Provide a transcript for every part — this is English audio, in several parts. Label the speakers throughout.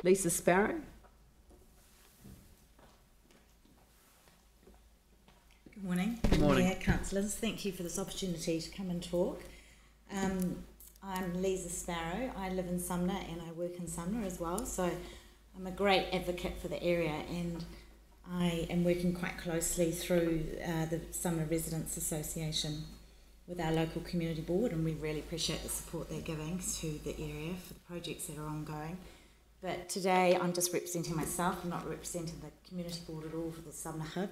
Speaker 1: Liza Sparrow.
Speaker 2: Good morning.
Speaker 1: Good morning.
Speaker 2: Mayor, councillors, thank you for this opportunity to come and talk. I'm Liza Sparrow. I live in Sumner and I work in Sumner as well, so I'm a great advocate for the area, and I am working quite closely through the Sumner Residents Association with our local community board, and we really appreciate the support they're giving to the area for the projects that are ongoing. But today I'm just representing myself. I'm not representing the community board at all for the Sumner Hub.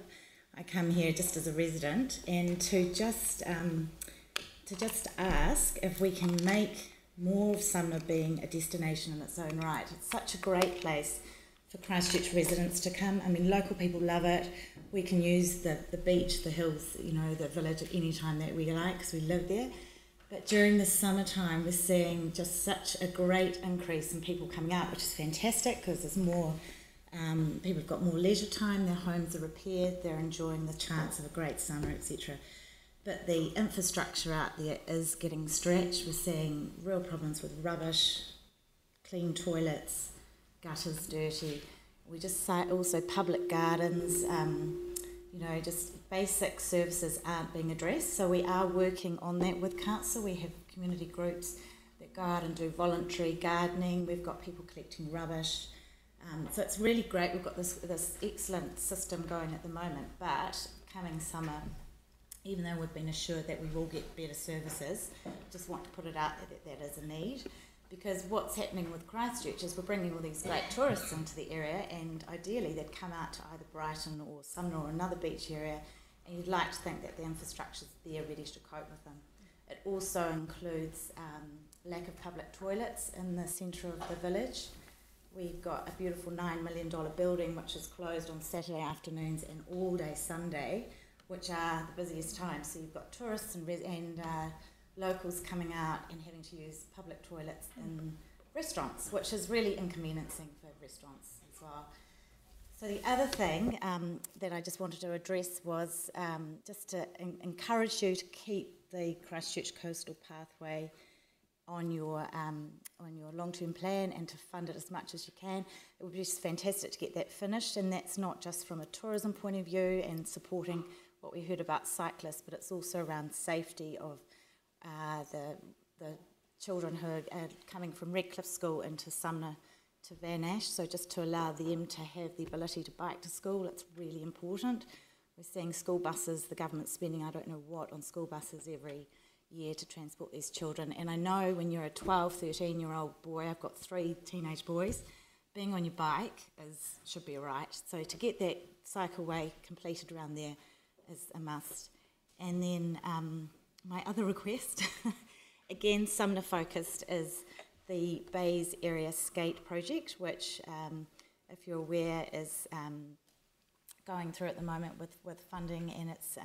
Speaker 2: I come here just as a resident and to just ask if we can make more of Sumner being a destination in its own right. It's such a great place for Christchurch residents to come. I mean, local people love it. We can use the beach, the hills, you know, the village at any time that we like because we live there. But during the summertime, we're seeing just such a great increase in people coming out, which is fantastic because there's more, people have got more leisure time, their homes are repaired, they're enjoying the chance of a great summer, etc. But the infrastructure out there is getting stretched. We're seeing real problems with rubbish, clean toilets, gutters dirty. We just cite also public gardens, you know, just basic services aren't being addressed. So we are working on that with council. We have community groups that go out and do voluntary gardening. We've got people collecting rubbish. So it's really great. We've got this excellent system going at the moment, but coming summer, even though we've been assured that we will get better services, just want to put it out there that is a need. Because what's happening with Christchurch is we're bringing all these great tourists into the area, and ideally they'd come out to either Brighton or Sumner or another beach area, and you'd like to think that the infrastructure's there ready to cope with them. It also includes lack of public toilets in the centre of the village. We've got a beautiful $9 million building which is closed on Saturday afternoons and all day Sunday, which are the busiest times. So you've got tourists and locals coming out and having to use public toilets in restaurants, which is really inconveniencing for restaurants as well. So the other thing that I just wanted to address was just to encourage you to keep the Christchurch Coastal Pathway on your long-term plan and to fund it as much as you can. It would be just fantastic to get that finished, and that's not just from a tourism point of view and supporting what we heard about cyclists, but it's also around safety of the children who are coming from Redcliffe School into Sumner to Van Ash, so just to allow them to have the ability to bike to school, it's really important. We're seeing school buses, the government's spending I don't know what on school buses every year to transport these children, and I know when you're a 12, 13-year-old boy, I've got 3 teenage boys, being on your bike should be alright, so to get that cycleway completed around there is a must. And then my other request, again Sumner focused, is the Bays Area Skate Project, which, if you're aware, is going through at the moment with funding, and it's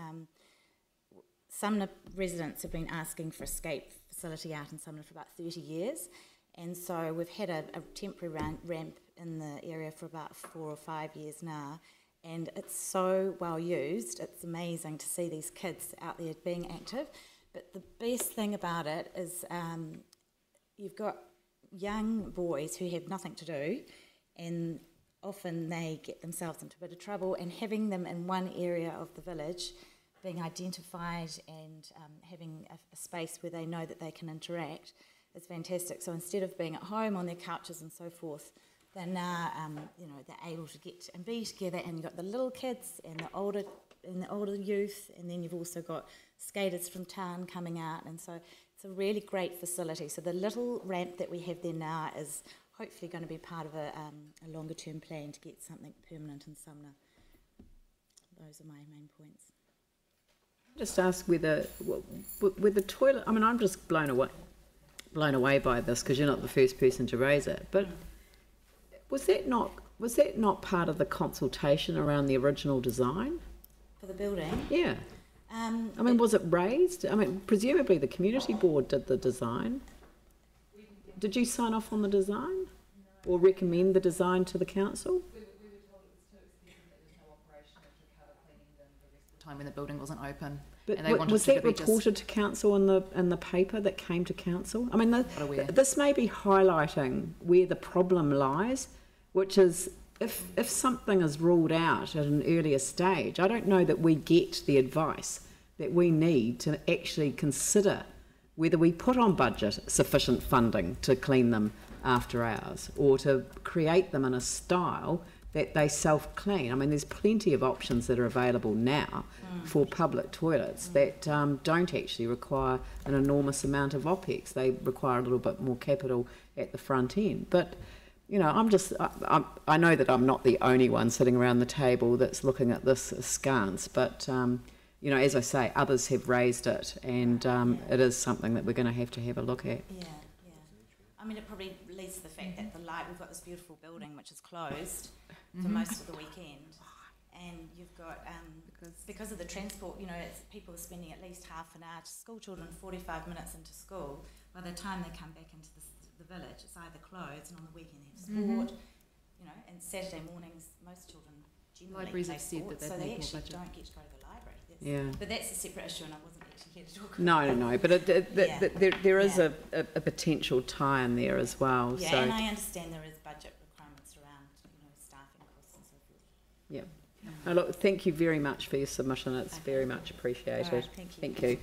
Speaker 2: Sumner residents have been asking for a skate facility out in Sumner for about 30 years, and so we've had a temporary ramp in the area for about 4 or 5 years now, and it's so well used. It's amazing to see these kids out there being active. But the best thing about it is you've got young boys who have nothing to do, and often they get themselves into a bit of trouble, and having them in one area of the village, being identified and having a space where they know that they can interact is fantastic. So instead of being at home on their couches and so forth, they're now, you know, they're able to get and be together, and you've got the little kids and the older youth, and then you've also got skaters from town coming out, and so it's a really great facility. So the little ramp that we have there now is hopefully going to be part of a longer term plan to get something permanent in Sumner. Those are my main points.
Speaker 1: Just ask with the toilet. I mean, I'm just blown away by this because you're not the first person to raise it, but. Was that not part of the consultation around the original design?
Speaker 2: For the building?
Speaker 1: Yeah. I mean, was it raised? I mean, presumably the community board did the design. Did you sign off on the design? Or recommend the design to the council?
Speaker 3: We were told it was too expensive, there was no operation to cover cleaning them the rest of the time when the building wasn't open.
Speaker 1: But
Speaker 3: and they wanted
Speaker 1: was
Speaker 3: to
Speaker 1: that
Speaker 3: be just
Speaker 1: reported to council in the paper that came to council? I mean,
Speaker 3: not aware.
Speaker 1: this may be highlighting where the problem lies, which is if something is ruled out at an earlier stage, I don't know that we get the advice that we need to actually consider whether we put on budget sufficient funding to clean them after hours or to create them in a style that they self-clean. I mean, there's plenty of options that are available now for public toilets that don't actually require an enormous amount of OPEX. They require a little bit more capital at the front end. But, you know, I know that I'm not the only one sitting around the table that's looking at this askance, but, you know, as I say, others have raised it, and it is something that we're going to have a look at.
Speaker 2: Yeah. I mean, it probably leads to the fact that we've got this beautiful building which is closed for most of the weekend, and you've got because of the transport, you know, people are spending at least half an hour. School children 45 minutes into school. By the time they come back into the village, it's either closed, and on the weekend they have sport. You know, and Saturday mornings most children generally
Speaker 3: Libraries
Speaker 2: play
Speaker 3: have said
Speaker 2: sport,
Speaker 3: that
Speaker 2: so
Speaker 3: they
Speaker 2: they
Speaker 3: need more
Speaker 2: actually
Speaker 3: budget.
Speaker 2: don't get to go to the library.
Speaker 1: Yeah.
Speaker 2: But that's a separate issue, and I wasn't actually here to talk about.
Speaker 1: No, but there is a potential tie in there as well.
Speaker 2: Yeah,
Speaker 1: so.
Speaker 2: and I understand there is budget requirements around, you know, staffing costs and so forth.
Speaker 1: Yeah. No, look, thank you very much for your submission. It's very much appreciated.
Speaker 2: All right, thank you.
Speaker 1: Thank you.